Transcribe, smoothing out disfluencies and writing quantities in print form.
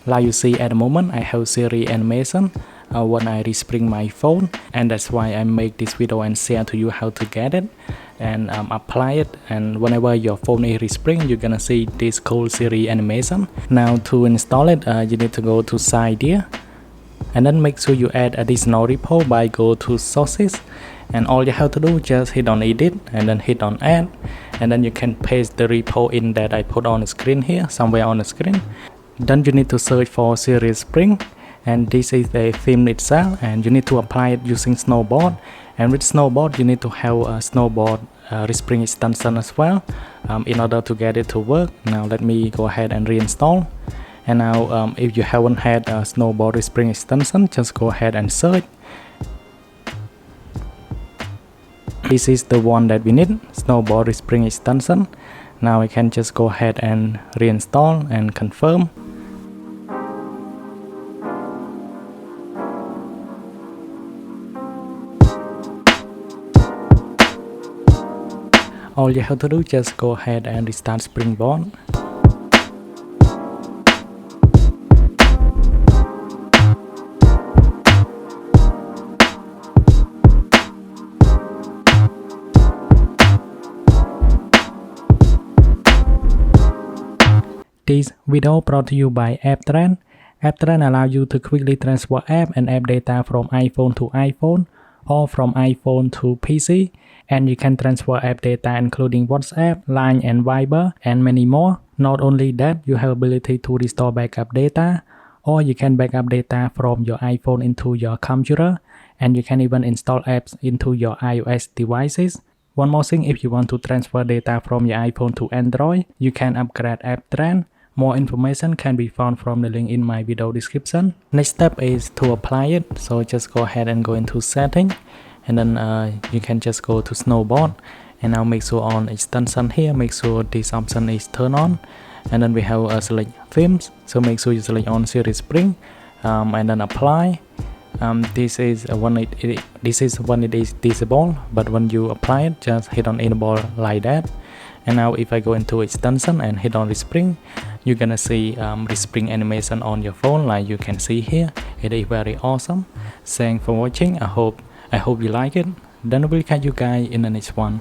Like you see at the moment, I have Siri animation when I respring my phone, and that's why I make this video and share to you how to get it and apply it. And whenever your phone is respring, you're gonna see this cool Siri animation. Now to install it, you need to go to side here, and then make sure you add additional repo by go to sources, and all you have to do just hit on edit and then hit on add, and then you can paste the repo in that I put on the screen here, somewhere on the screen. Then you need to search for Siri Respring, and this is the theme itself, and you need to apply it using Snowboard. And with Snowboard you need to have a Snowboard Respring extension as well in order to get it to work. Now let me go ahead and reinstall. And now if you haven't had a Snowboard Respring extension, just go ahead and search. This is the one that we need, Snowboard Respring extension. Now I can just go ahead and reinstall and confirm. All you have to do, just go ahead and restart Springboard. This video brought to you by AppTrend. AppTrend allows you to quickly transfer app and app data from iPhone to iPhone or from iPhone to PC. And you can transfer app data including WhatsApp, Line and Viber and many more. Not only that, you have ability to restore backup data, or you can backup data from your iPhone into your computer, and you can even install apps into your iOS devices. One more thing, if you want to transfer data from your iPhone to Android, you can upgrade AppTrend. More information can be found from the link in my video description. Next step is to apply it, so just go ahead and go into setting, and then you can just go to Snowboard, and now make sure on extension here, make sure this option is turned on, and then we have select themes, so make sure you select on Siri Respring and then apply. This is when it is disabled, but when you apply it, just hit on enable like that. And now if I go into extension and hit on Respring, you're gonna see Respring animation on your phone, like you can see here. It is very awesome. Thanks for watching. I hope you like it. Then we'll catch you guys in the next one.